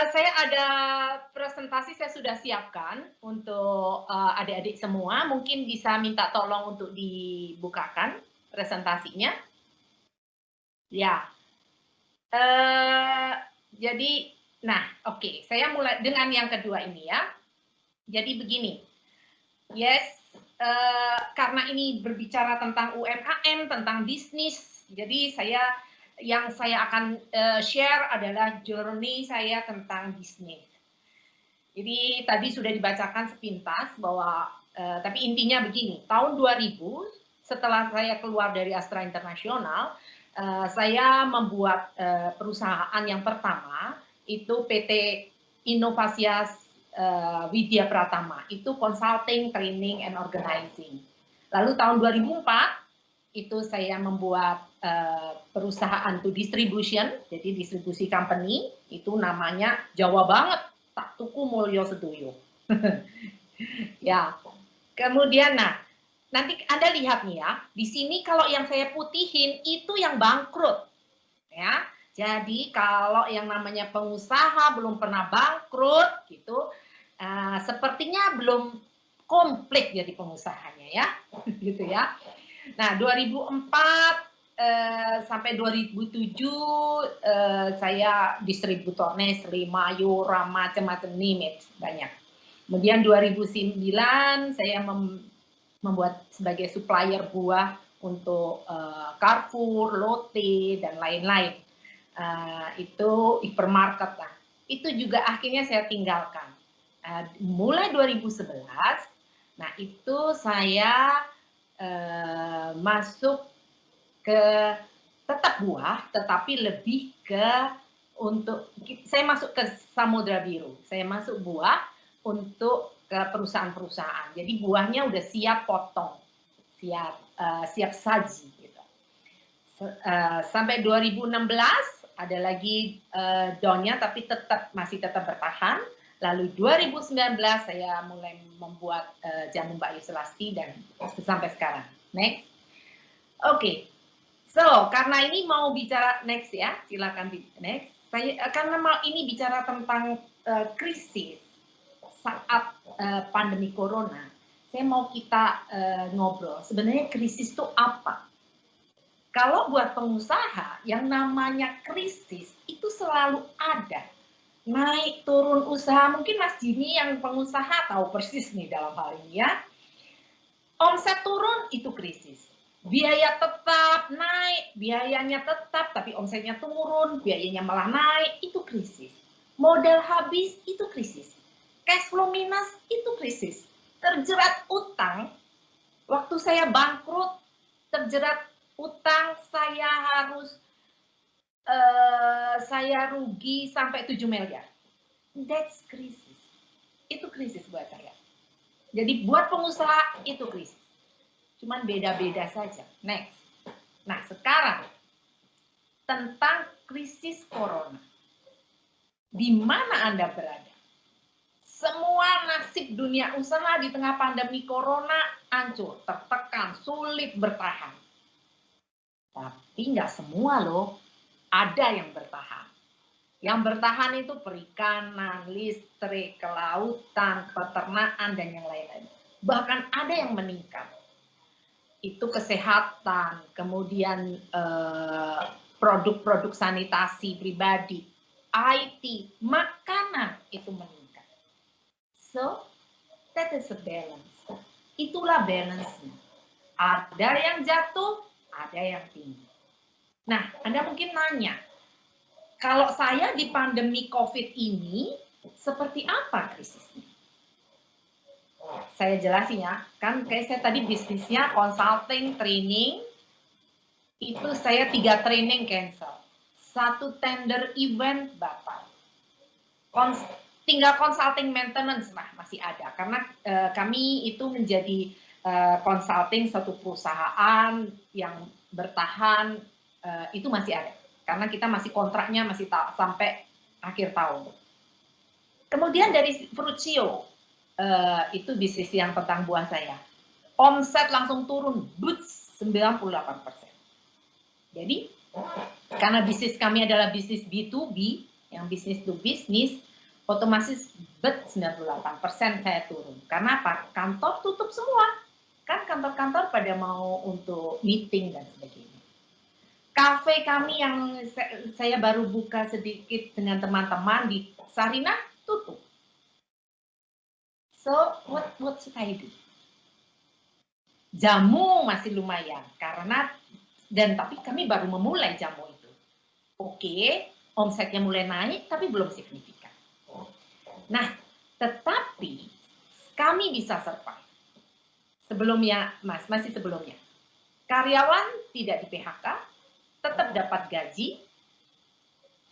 Saya ada presentasi saya sudah siapkan untuk adik-adik semua. Mungkin bisa minta tolong untuk dibukakan presentasinya. Ya, jadi, nah, oke, saya mulai dengan yang kedua ini ya. Jadi begini, yes, karena ini berbicara tentang UMKM, tentang bisnis, jadi yang saya akan share adalah journey saya tentang bisnis. Jadi tadi sudah dibacakan sepintas bahwa, tapi intinya begini, tahun 2000 setelah saya keluar dari Astra International, saya membuat perusahaan yang pertama, itu PT Inovasias Widya Pratama, itu consulting, training, and organizing. Lalu tahun 2004, itu saya membuat perusahaan to distribution, jadi distribusi company, itu namanya Jawa banget, Tak Tuku Mulyo Sedoyo. Ya, kemudian nanti Anda lihat nih ya, di sini kalau yang saya putihin itu yang bangkrut, ya. Jadi kalau yang namanya pengusaha belum pernah bangkrut gitu, sepertinya belum komplit jadi pengusahanya ya, gitu ya. Nah, 2004 sampai 2007 saya distributor Nestle, Mayora, macam-macam limit banyak. Kemudian 2009 saya membuat sebagai supplier buah untuk Carrefour, Lotte, dan lain-lain. Itu hypermarket lah. Itu juga akhirnya saya tinggalkan. Mulai 2011, nah itu saya masuk ke tetap buah, tetapi lebih ke saya masuk ke Samudra Biru. Saya masuk buah untuk ke perusahaan-perusahaan. Jadi buahnya udah siap potong, siap saji. Gitu. Sampai 2016 ada lagi daunnya, tapi masih tetap bertahan. Lalu 2019 saya mulai membuat jamu Mbak Yuslasti dan sampai sekarang. Next. Oke. So, karena ini mau bicara next ya, silakan next. Karena ini bicara tentang krisis saat pandemi corona, saya mau kita ngobrol. Sebenarnya krisis itu apa? Kalau buat pengusaha, yang namanya krisis itu selalu ada. Naik turun usaha, mungkin Mas Jimmy yang pengusaha tahu persis nih dalam hal ini ya. Omset turun itu krisis. Biaya tetap naik, biayanya tetap tapi omsetnya turun, biayanya malah naik, itu krisis. Modal habis itu krisis. Cash flow minus itu krisis. Terjerat utang, waktu saya bangkrut, terjerat utang, saya rugi sampai 7 miliar. That's krisis. Itu krisis buat saya. Jadi buat pengusaha itu krisis. Cuman beda-beda saja. Next. Nah, sekarang tentang krisis corona. Di mana Anda berada? Semua nasib dunia usaha di tengah pandemi corona hancur, tertekan, sulit bertahan. Tapi nggak semua loh. Ada yang bertahan. Yang bertahan itu perikanan, listrik, kelautan, peternakan, dan yang lain-lain. Bahkan ada yang meningkat. Itu kesehatan, kemudian produk-produk sanitasi pribadi, IT, makanan itu meningkat. So, that is a balance. Itulah balance-nya. Ada yang jatuh, ada yang tinggi. Nah, Anda mungkin nanya, kalau saya di pandemi COVID ini, seperti apa krisisnya? Saya jelasin ya, kan kayak saya tadi bisnisnya consulting, training, itu saya 3 training cancel. 1 tender event batal. Tinggal consulting maintenance lah masih ada, karena kami itu menjadi consulting satu perusahaan yang bertahan, itu masih ada. Karena kita masih kontraknya masih sampai akhir tahun. Kemudian dari Fruitsio, itu bisnis yang tentang buah saya. Omset langsung turun, 98%. Jadi, karena bisnis kami adalah bisnis B2B, yang bisnis to bisnis, Otomatis 98% saya turun. Karena apa? Kantor tutup semua. Kan kantor-kantor pada mau untuk meeting dan sebagainya. Kafe kami yang saya baru buka sedikit dengan teman-teman di Sarinah tutup. So, what should I do? Jamu masih lumayan karena tapi kami baru memulai jamu itu. Oke, omsetnya mulai naik tapi belum signifikan. Nah, tetapi kami bisa survive. Sebelumnya, masih sebelumnya. Karyawan tidak di PHK, tetap dapat gaji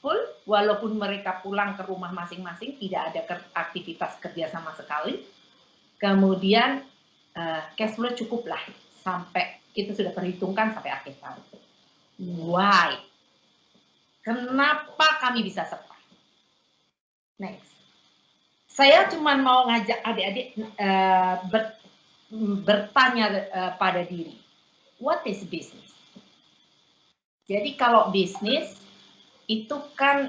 full walaupun mereka pulang ke rumah masing-masing, tidak ada aktivitas kerja sama sekali. Kemudian cash flow cukuplah sampai kita sudah perhitungkan sampai akhir tahun. Why? Kenapa kami bisa survive? Next. Saya cuma mau ngajak adik-adik bertanya pada diri. What is business? Jadi kalau bisnis itu kan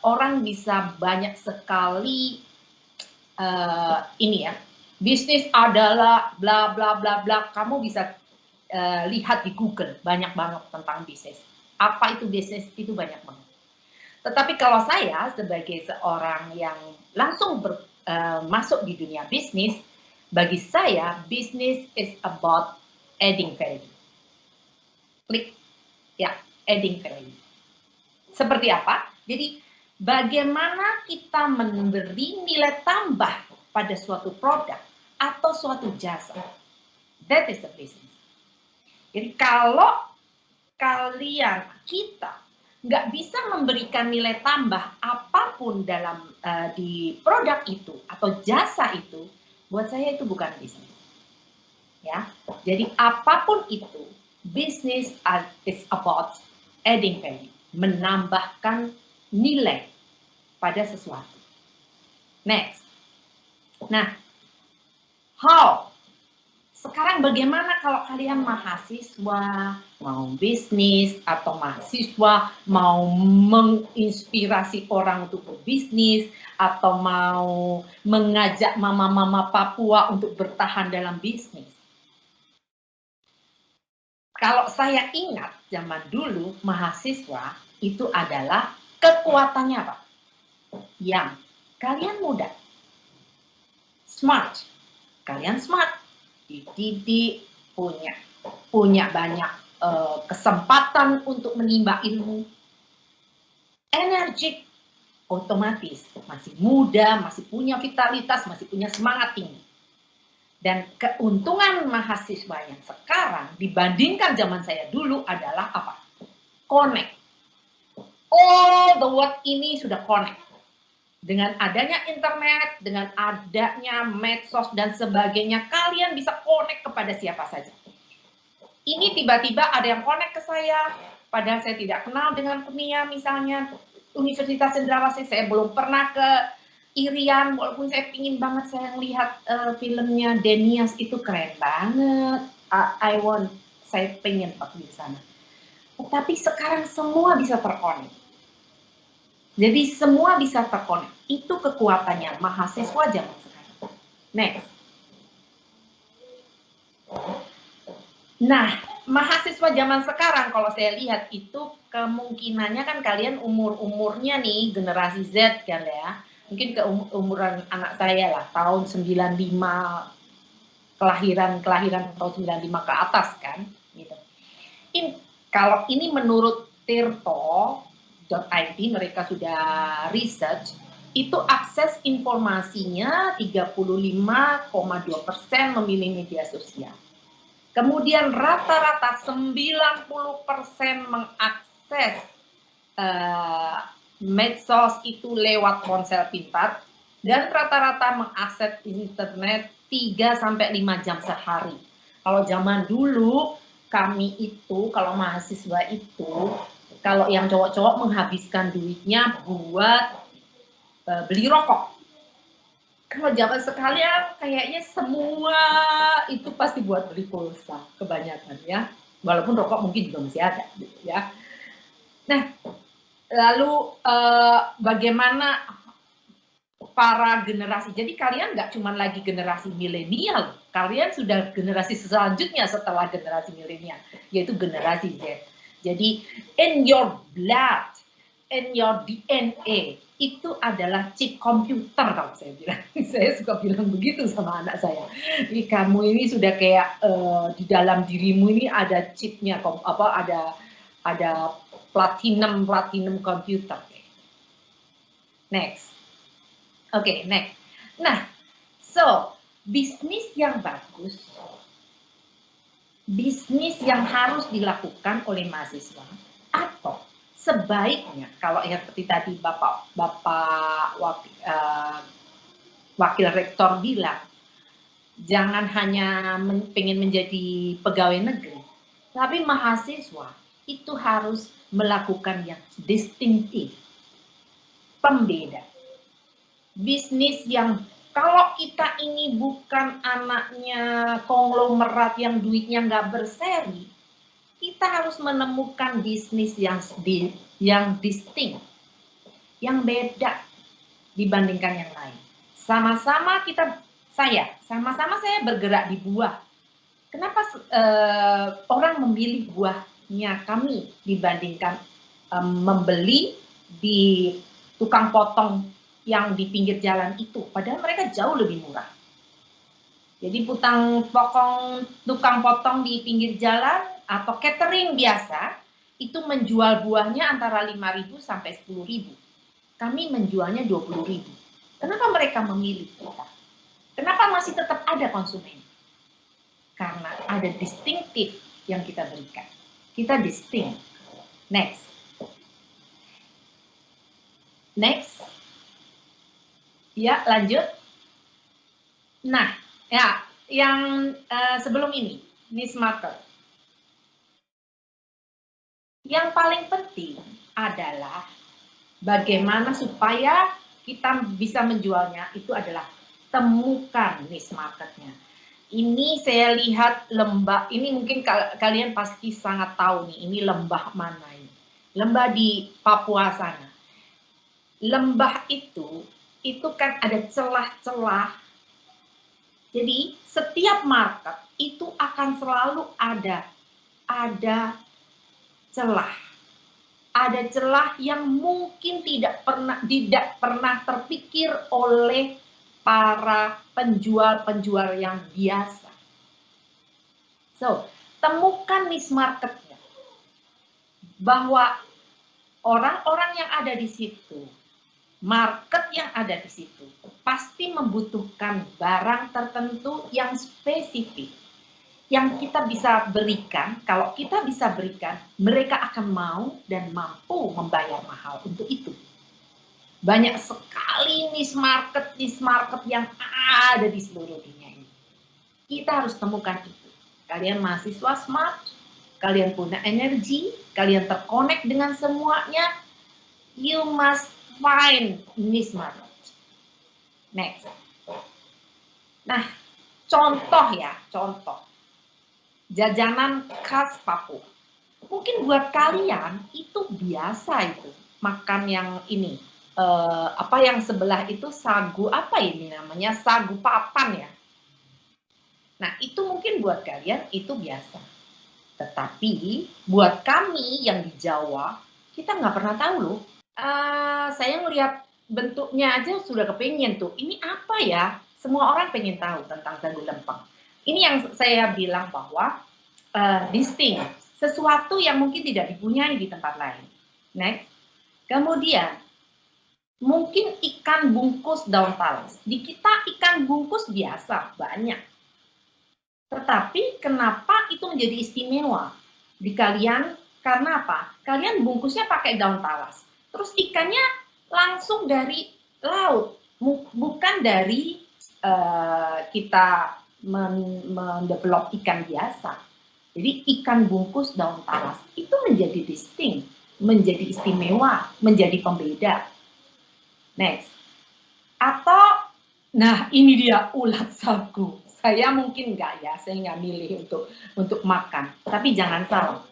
orang bisa banyak sekali ini ya. Bisnis adalah bla bla bla bla. Kamu bisa lihat di Google banyak banget tentang bisnis. Apa itu bisnis? Itu banyak banget. Tetapi kalau saya sebagai seorang yang langsung masuk di dunia bisnis, bagi saya bisnis is about adding value. Klik ya, adding value. Seperti apa? Jadi bagaimana kita memberi nilai tambah pada suatu produk atau suatu jasa. That is the business. Jadi kalau kita nggak bisa memberikan nilai tambah apapun dalam di produk itu atau jasa itu, buat saya itu bukan bisnis. Ya, jadi apapun itu, bisnis is about adding value, menambahkan nilai pada sesuatu. Next. Nah, how? Sekarang bagaimana kalau kalian mahasiswa, mau bisnis, atau mahasiswa mau menginspirasi orang untuk berbisnis, atau mau mengajak mama-mama Papua untuk bertahan dalam bisnis? Kalau saya ingat zaman dulu mahasiswa itu adalah kekuatannya Pak. Yang kalian muda, smart, kalian smart, dididik, punya banyak kesempatan untuk menimba ilmu, energik, otomatis masih muda, masih punya vitalitas, masih punya semangat tinggi. Dan keuntungan mahasiswa yang sekarang dibandingkan zaman saya dulu adalah apa? Connect. All the world ini sudah connect. Dengan adanya internet, dengan adanya medsos dan sebagainya, kalian bisa connect kepada siapa saja. Ini tiba-tiba ada yang connect ke saya, padahal saya tidak kenal dengan Kurnia misalnya, Universitas Cendrawasih, saya belum pernah ke Irian, walaupun saya pingin banget saya lihat filmnya Denias, itu keren banget. Saya pengen pergi di sana. Tapi sekarang semua bisa terkonek. Jadi semua bisa terkonek. Itu kekuatannya mahasiswa zaman sekarang. Next. Nah, mahasiswa zaman sekarang kalau saya lihat itu kemungkinannya kan kalian umurnya nih generasi Z kan ya. Mungkin keumuran anak saya lah, tahun 95, kelahiran tahun 95 ke atas kan gitu. Kalau ini menurut Tirto.id, mereka sudah research, itu akses informasinya 35,2% memilih media sosial. Kemudian rata-rata 90% mengakses medsos itu lewat ponsel pintar, dan rata-rata mengakses internet 3-5 jam sehari. Kalau zaman dulu kami itu, kalau mahasiswa itu, kalau yang cowok-cowok menghabiskan duitnya buat beli rokok. Kalau zaman sekalian kayaknya semua itu pasti buat beli pulsa kebanyakan ya, walaupun rokok mungkin juga masih ada gitu ya. Nah, lalu bagaimana para generasi. Jadi kalian nggak cuma lagi generasi milenial, kalian sudah generasi selanjutnya setelah generasi milenial, yaitu generasi Z. Jadi in your blood, in your DNA, itu adalah chip komputer kalau saya bilang. Saya suka bilang begitu sama anak saya. Jadi kamu ini sudah kayak di dalam dirimu ini ada chipnya, ada platinum komputer. Next. Oke, next. Nah, so bisnis yang bagus, bisnis yang harus dilakukan oleh mahasiswa, atau sebaiknya kalau yang seperti tadi Bapak Wakil Rektor bilang, jangan hanya pengen menjadi pegawai negeri, tapi mahasiswa itu harus melakukan yang distinktif, pembeda. Bisnis yang kalau kita ini bukan anaknya konglomerat yang duitnya nggak berseri, kita harus menemukan bisnis yang distinct, yang beda dibandingkan yang lain. Sama-sama saya bergerak di buah. Kenapa orang memilih buahnya kami dibandingkan membeli di tukang potong yang di pinggir jalan itu, padahal mereka jauh lebih murah. Jadi tukang potong di pinggir jalan atau catering biasa itu menjual buahnya antara 5.000 sampai 10.000. Kami menjualnya 20.000. Kenapa mereka memilih kita? Kenapa masih tetap ada konsumen? Karena ada distinktif yang kita berikan. Kita distinct. Next. Ya, lanjut. Nah, ya, yang sebelum ini, niche market. Yang paling penting adalah bagaimana supaya kita bisa menjualnya, itu adalah temukan niche marketnya. Ini saya lihat lembah, ini mungkin kalian pasti sangat tahu nih, ini lembah mana ini. Lembah di Papua sana. Lembah itu kan ada celah-celah. Jadi setiap market itu akan selalu ada celah. Ada celah yang mungkin tidak pernah terpikir oleh para penjual yang biasa. So, temukan niche marketnya. Bahwa orang-orang yang ada di situ, market yang ada di situ pasti membutuhkan barang tertentu yang spesifik yang kita bisa berikan. Kalau kita bisa berikan, mereka akan mau dan mampu membayar mahal untuk itu. Banyak sekali niche market yang ada di seluruh dunia ini. Kita harus temukan itu. Kalian mahasiswa smart, kalian punya energi, kalian terkonek dengan semuanya, you must find niche market. Next. Nah, contoh. Jajanan khas Papua. Mungkin buat kalian itu biasa itu. Makan yang ini. Yang sebelah itu sagu, apa ini namanya? Sagu papan ya. Nah, itu mungkin buat kalian itu biasa. Tetapi buat kami yang di Jawa, kita nggak pernah tahu loh. Saya ngelihat bentuknya aja sudah kepingin tuh. Ini apa ya? Semua orang pengen tahu tentang sagu lempeng. Ini yang saya bilang bahwa distinct. Sesuatu yang mungkin tidak dipunyai di tempat lain. Next. Kemudian, mungkin ikan bungkus daun talas. Di kita ikan bungkus biasa, banyak. Tetapi kenapa itu menjadi istimewa di kalian? Karena apa? Kalian bungkusnya pakai daun talas. Terus ikannya langsung dari laut, bukan dari kita mendevelop ikan biasa. Jadi ikan bungkus daun talas itu menjadi distinct, menjadi istimewa, menjadi pembeda. Next. Atau, nah ini dia ulat sagu. Saya mungkin enggak ya, saya nggak milih untuk makan. Tapi jangan salah.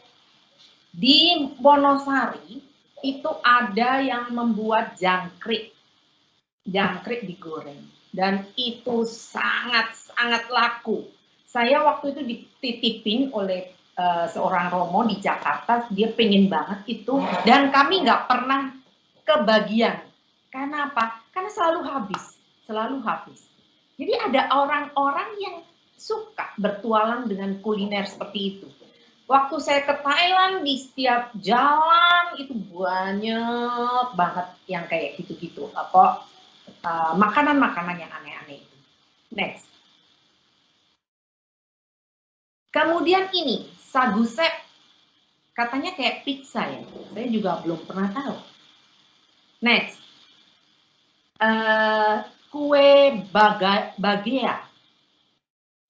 Di Wonosari itu ada yang membuat jangkrik. jangkrik digoreng. Dan itu sangat-sangat laku. Saya waktu itu dititipin oleh seorang Romo di Jakarta, dia pengen banget itu, dan kami nggak pernah kebagian. Karena apa? Karena selalu habis, selalu habis. Jadi ada orang-orang yang suka bertualang dengan kuliner seperti itu. Waktu saya ke Thailand, di setiap jalan itu banyak banget yang kayak gitu-gitu. Apa makanan-makanan yang aneh-aneh itu. Next. Kemudian ini, sagu sep. Katanya kayak pizza ya. Saya juga belum pernah tahu. Next. Kue bagea.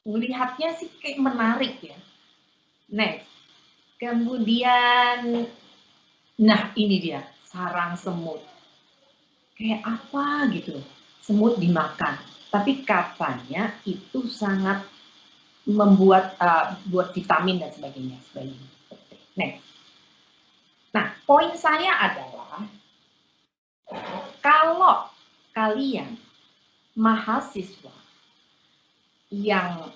Melihatnya sih kayak menarik ya. Next. Kemudian, nah ini dia, sarang semut. Kayak apa gitu, semut dimakan. Tapi katanya itu sangat membuat buat vitamin dan sebagainya. Next. Nah, poin saya adalah kalau kalian mahasiswa yang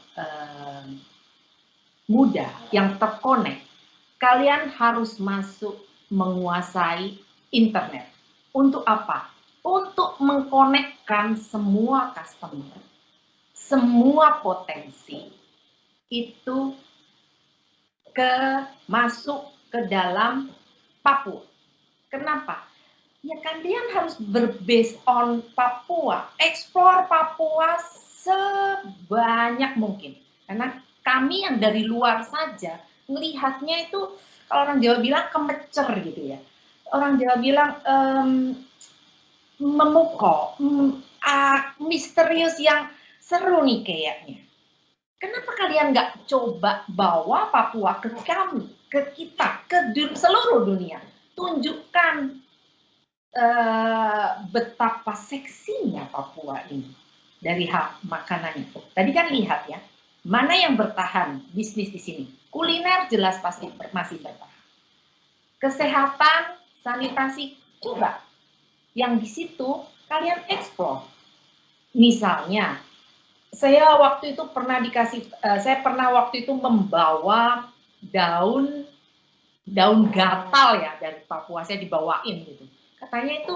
muda, yang terkonek, kalian harus masuk menguasai internet. Untuk apa? Untuk mengkonekkan semua customer, semua potensi itu masuk ke dalam Papua. Kenapa? Ya kalian harus berbase on Papua, explore Papua sebanyak mungkin. Karena kami yang dari luar saja melihatnya itu, kalau orang Jawa bilang kemecer gitu ya. Orang Jawa bilang memukau, misterius yang seru nih kayaknya. Kenapa kalian nggak coba bawa Papua ke kami, ke kita, ke seluruh dunia? Tunjukkan betapa seksinya Papua ini dari hal makanannya. Tadi kan lihat ya, mana yang bertahan bisnis di sini. Kuliner jelas pasti masih bertahan. Kesehatan, sanitasi, coba. Yang di situ kalian eksplor. Misalnya, saya waktu itu pernah waktu itu membawa daun gatal ya dari Papua, saya dibawain gitu. Katanya itu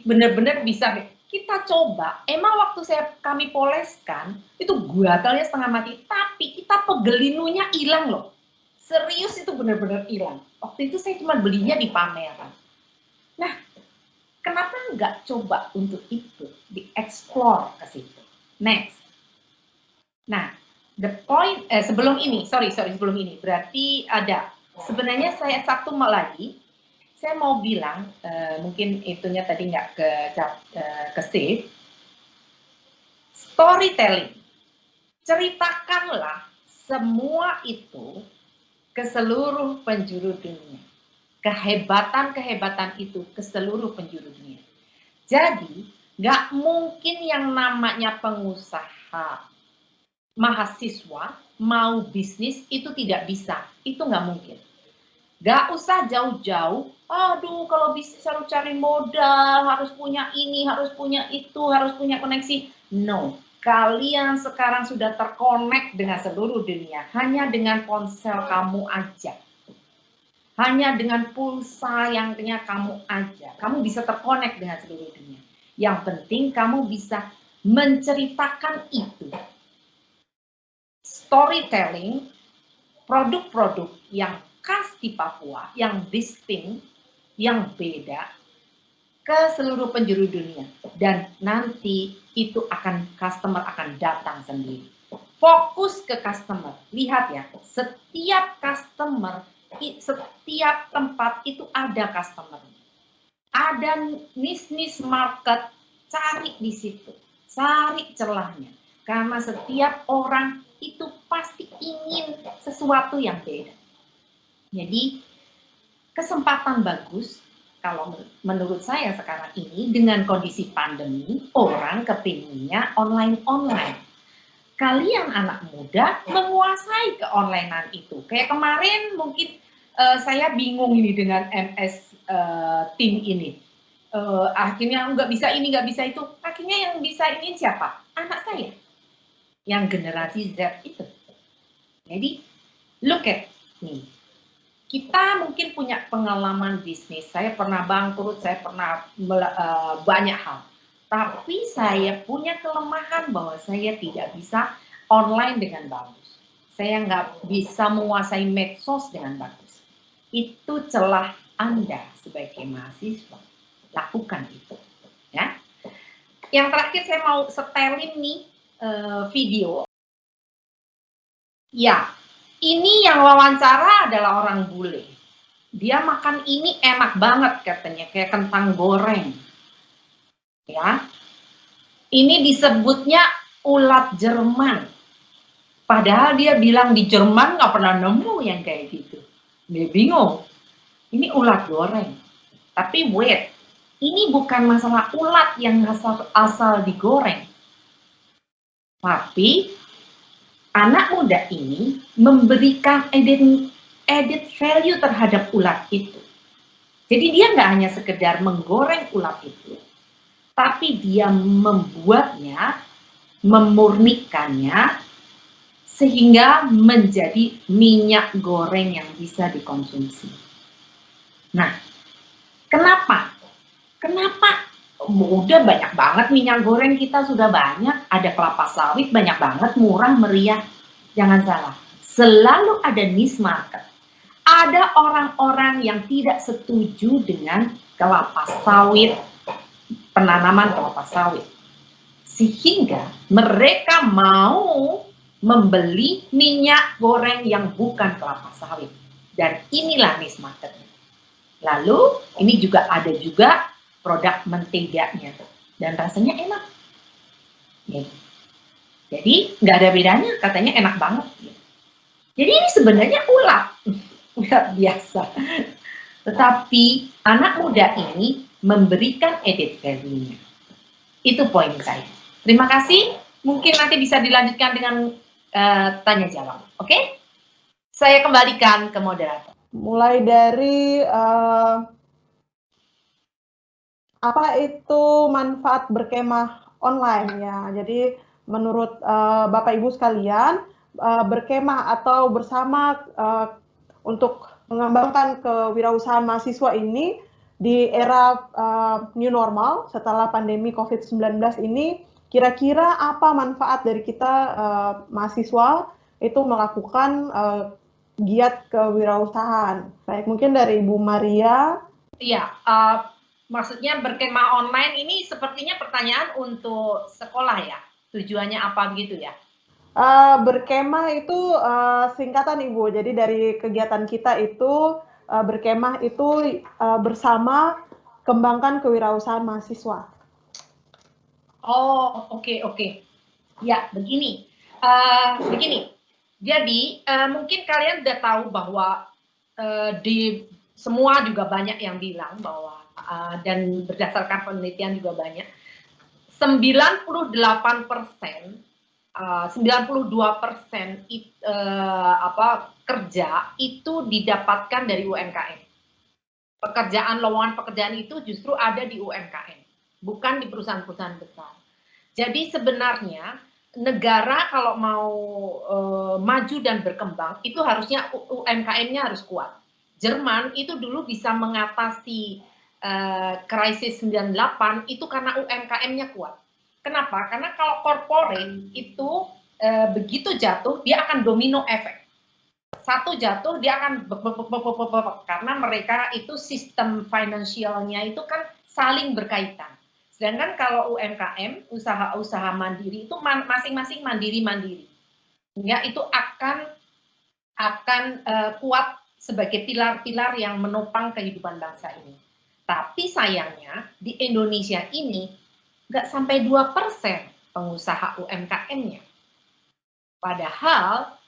benar-benar bisa kita coba. Emang waktu kami poleskan itu gatalnya setengah mati, tapi kita pegelinunya hilang loh. Serius itu benar-benar hilang. Waktu itu saya cuma belinya di pameran. Nah, kenapa nggak coba untuk itu dieksplor ke situ? Next. Nah, the point sebelum ini, sebelum ini berarti ada sebenarnya saya satu lagi, saya mau bilang mungkin itunya tadi nggak ke save, storytelling. Ceritakanlah semua itu ke seluruh penjuru dunia. Kehebatan itu ke seluruh penjuru dunia. Jadi, nggak mungkin yang namanya pengusaha mahasiswa mau bisnis itu tidak bisa, itu nggak mungkin. Nggak usah jauh-jauh, aduh kalau bisnis harus cari modal, harus punya ini, harus punya itu, harus punya koneksi. No, kalian sekarang sudah terkonek dengan seluruh dunia, hanya dengan ponsel kamu aja. Hanya dengan pulsa yang punya kamu aja, kamu bisa terkonek dengan seluruh dunia. Yang penting kamu bisa menceritakan itu. Storytelling, produk-produk yang khas di Papua, yang distinct, yang beda, ke seluruh penjuru dunia. Dan nanti itu customer akan datang sendiri. Fokus ke customer. Lihat ya, setiap customer, setiap tempat itu ada customer. Ada niche market, cari di situ. Cari celahnya. Karena setiap orang itu pasti ingin sesuatu yang beda. Jadi kesempatan bagus kalau menurut saya sekarang ini dengan kondisi pandemi, orang kepinginnya online. Kalian anak muda menguasai keonlinean itu. Kayak kemarin mungkin saya bingung ini dengan MS Team ini. Akhirnya nggak bisa ini, nggak bisa itu. akhirnya yang bisa ini siapa? Anak saya, yang generasi Z itu. Jadi, look at nih, kita mungkin punya pengalaman bisnis, saya pernah bangkrut, saya pernah banyak hal. Tapi saya punya kelemahan bahwa saya tidak bisa online dengan bagus. Saya nggak bisa menguasai medsos dengan bagus. Itu celah Anda sebagai mahasiswa. Lakukan itu. Ya. Yang terakhir saya mau setelin nih video. Ya, ini yang wawancara adalah orang bule. Dia makan ini enak banget katanya, kayak kentang goreng. Ya, ini disebutnya ulat Jerman. Padahal dia bilang di Jerman nggak pernah nemu yang kayak gitu. Dia bingung. Ini ulat goreng. Tapi wait, ini bukan masalah ulat yang asal digoreng. Tapi anak muda ini memberikan added value terhadap ulat itu. Jadi dia nggak hanya sekedar menggoreng ulat itu, tapi dia membuatnya, memurnikannya, sehingga menjadi minyak goreng yang bisa dikonsumsi. Nah, kenapa? Kenapa? Udah banyak banget minyak goreng kita sudah banyak, ada kelapa sawit banyak banget, murah, meriah. Jangan salah, selalu ada niche market. Ada orang-orang yang tidak setuju dengan kelapa sawit, penanaman kelapa sawit. Sehingga mereka mau membeli minyak goreng yang bukan kelapa sawit. Dan inilah niche marketnya. Lalu ini juga ada juga produk menteganya dan rasanya enak. Jadi nggak ada bedanya, katanya enak banget. Jadi ini sebenarnya ulat biasa. Tetapi anak muda ini memberikan added value-nya. Itu poin saya. Terima kasih. Mungkin nanti bisa dilanjutkan dengan tanya jawab. Oke? Saya kembalikan ke moderator. Mulai dari apa itu manfaat berkemah online ya. Jadi menurut Bapak Ibu sekalian, berkemah atau bersama untuk mengembangkan kewirausahaan mahasiswa ini di era new normal setelah pandemi COVID-19 ini, kira-kira apa manfaat dari kita mahasiswa itu melakukan giat kewirausahaan? Baik, mungkin dari Ibu Maria. Iya, maksudnya berkemah online ini sepertinya pertanyaan untuk sekolah ya? Tujuannya apa gitu ya? Berkemah itu singkatan Ibu, jadi dari kegiatan kita itu berkemah itu bersama kembangkan kewirausahaan mahasiswa. Oh, oke. Ya, begini. Jadi, mungkin kalian udah tahu bahwa di semua juga banyak yang bilang bahwa dan berdasarkan penelitian juga banyak 98%, 92% kerja itu didapatkan dari UMKM. Lowongan pekerjaan itu justru ada di UMKM, bukan di perusahaan-perusahaan besar. Jadi sebenarnya negara kalau mau maju dan berkembang itu harusnya UMKM-nya harus kuat. Jerman itu dulu bisa mengatasi krisis 98 itu karena UMKM-nya kuat. Kenapa? Karena kalau corporate itu begitu jatuh dia akan domino efek. Satu jatuh dia akan karena mereka itu sistem finansialnya itu kan saling berkaitan. Sedangkan kalau UMKM, usaha-usaha mandiri itu masing-masing mandiri-mandiri. Ya, itu akan kuat sebagai pilar-pilar yang menopang kehidupan bangsa ini. Tapi sayangnya di Indonesia ini nggak sampai 2% pengusaha UMKM-nya. Padahal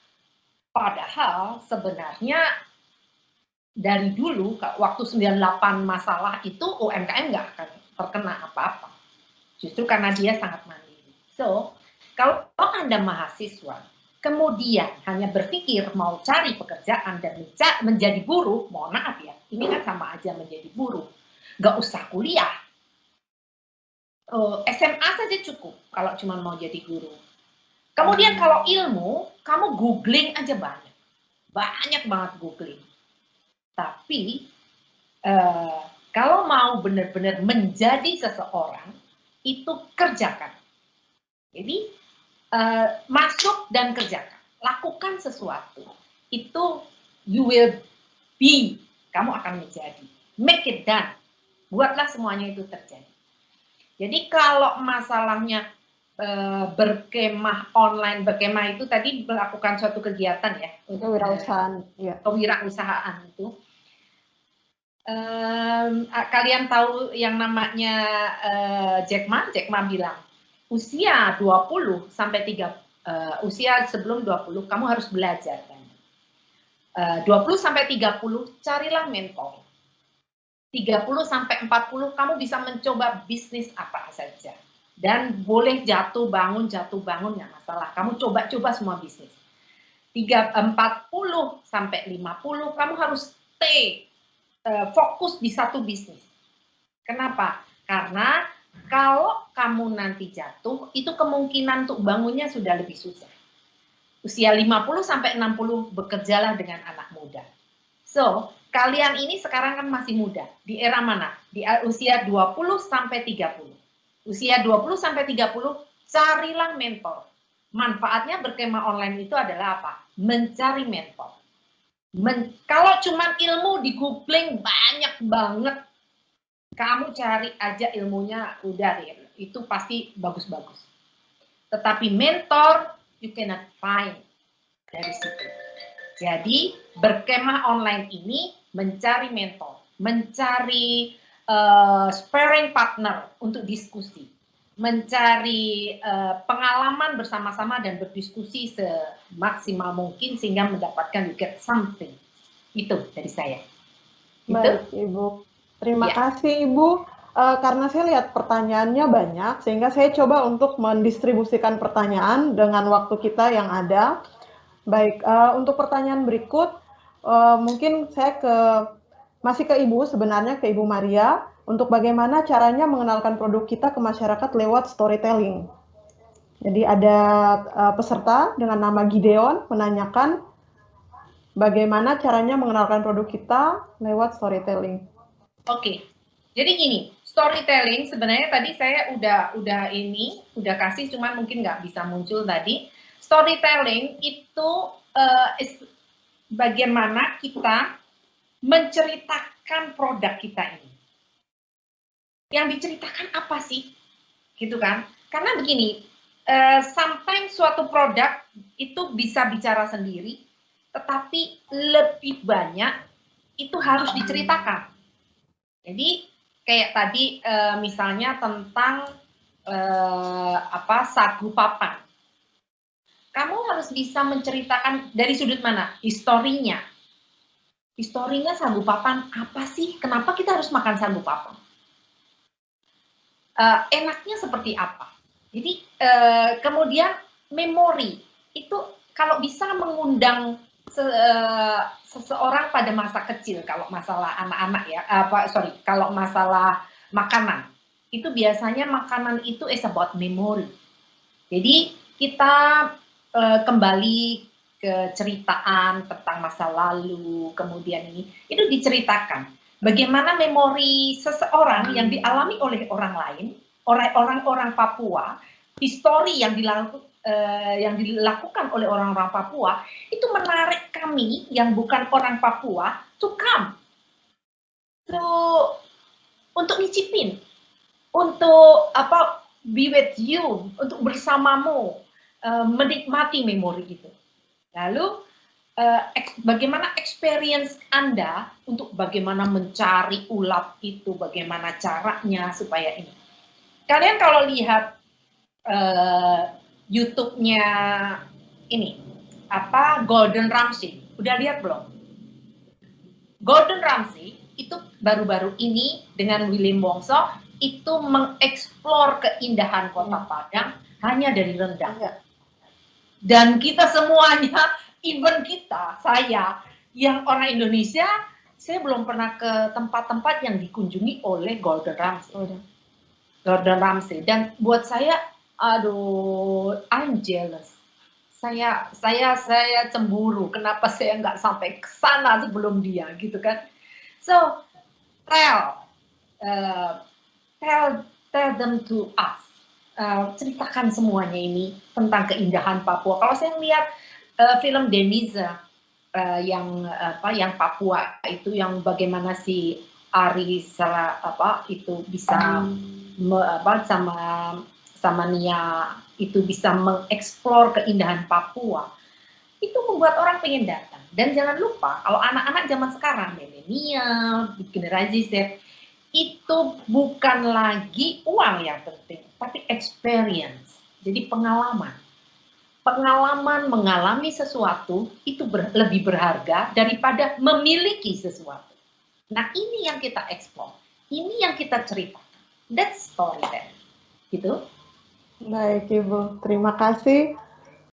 sebenarnya dari dulu waktu 98 masalah itu UMKM nggak akan terkena apa-apa. Justru karena dia sangat mandiri. So, kalau Anda mahasiswa, kemudian hanya berpikir mau cari pekerjaan dan menjadi buruh, mohon maaf ya, ini kan sama aja menjadi buruh. Nggak usah kuliah. Oh, SMA saja cukup kalau cuma mau jadi guru. Kemudian kalau ilmu, kamu googling aja banyak. Banyak banget googling. Tapi kalau mau benar-benar menjadi seseorang, itu kerjakan. Jadi masuk dan kerjakan. Lakukan sesuatu. Itu you will be. Kamu akan menjadi. Make it done. Buatlah semuanya itu terjadi. Jadi kalau masalahnya berkemah online, berkemah itu tadi melakukan suatu kegiatan ya, kewirausahaan, ya. Kewirausahaan itu. Kalian tahu yang namanya Jack Ma bilang usia 20 sampai 3 usia sebelum 20 kamu harus belajar kan. 20 sampai 30 carilah mentor. 30 sampai 40 kamu bisa mencoba bisnis apa saja. Dan boleh jatuh bangun nggak masalah. Kamu coba-coba semua bisnis. 40 sampai 50 kamu harus stay fokus di satu bisnis. Kenapa? Karena kalau kamu nanti jatuh, itu kemungkinan untuk bangunnya sudah lebih susah. Usia 50 sampai 60 bekerjalah dengan anak muda. So, kalian ini sekarang kan masih muda. Di era mana? Di usia 20 sampai 30. Usia 20 sampai 30, carilah mentor. Manfaatnya berkemah online itu adalah apa? Mencari mentor. Kalau cuma ilmu di googling banyak banget. Kamu cari aja ilmunya, udah itu pasti bagus-bagus. Tetapi mentor, you cannot find dari situ. Jadi berkemah online ini mencari mentor, mencari sparring partner untuk diskusi, mencari pengalaman bersama-sama dan berdiskusi semaksimal mungkin sehingga mendapatkan you get something. Itu dari saya. Baik, Ibu. Terima kasih, Ibu. Karena saya lihat pertanyaannya banyak, sehingga saya coba untuk mendistribusikan pertanyaan dengan waktu kita yang ada. Baik, untuk pertanyaan berikut, mungkin saya masih ke Ibu sebenarnya, ke Ibu Maria, untuk bagaimana caranya mengenalkan produk kita ke masyarakat lewat storytelling. Jadi ada peserta dengan nama Gideon menanyakan bagaimana caranya mengenalkan produk kita lewat storytelling. Oke, jadi gini, storytelling sebenarnya tadi saya udah kasih, cuman mungkin nggak bisa muncul tadi. Storytelling itu bagaimana kita menceritakan produk kita ini. Yang diceritakan apa sih? Gitu kan? Karena begini, sometimes suatu produk itu bisa bicara sendiri, tetapi lebih banyak itu harus diceritakan. Jadi kayak tadi misalnya tentang sagu papan. Kamu harus bisa menceritakan dari sudut mana? Historinya. Historinya sagu papan apa sih? Kenapa kita harus makan sagu papan? Enaknya seperti apa? Jadi kemudian memori itu kalau bisa mengundang seseorang pada masa kecil, kalau masalah anak-anak ya, kalau masalah makanan, itu biasanya makanan itu is about memory. Jadi kita kembali ke ceritaan tentang masa lalu, kemudian itu diceritakan. Bagaimana memori seseorang yang dialami oleh orang lain, orang-orang Papua, histori yang dilakukan oleh orang-orang Papua, itu menarik kami yang bukan orang Papua to come, untuk nyicipin, untuk be with you, untuk bersamamu, menikmati memori itu. Lalu bagaimana experience Anda untuk bagaimana mencari ulat itu, bagaimana caranya supaya ini. Kalian kalau lihat YouTube-nya ini Gordon Ramsay, udah lihat belum? Gordon Ramsay itu baru-baru ini dengan William Wongso itu mengeksplor keindahan Kota Padang hanya dari rendah. Dan kita semuanya, even saya yang orang Indonesia, saya belum pernah ke tempat-tempat yang dikunjungi oleh Gordon Ramsay. Gordon Ramsay. Dan buat saya, aduh, I'm jealous. Saya cemburu. Kenapa saya nggak sampai ke sana sebelum dia, gitu kan? So, uh, tell them to us. Ceritakan semuanya ini tentang keindahan Papua. Kalau saya melihat film Deniza yang Papua itu, yang bagaimana si Ari itu bisa sama Nia itu bisa mengeksplor keindahan Papua, itu membuat orang pengen datang. Dan jangan lupa, kalau anak-anak zaman sekarang, milenial, generasi Z, itu bukan lagi uang yang penting, tapi experience. Jadi pengalaman. Pengalaman mengalami sesuatu itu lebih berharga daripada memiliki sesuatu. Nah, ini yang kita explore. Ini yang kita ceritakan. That's storytelling. Gitu. Baik, Ibu. Terima kasih.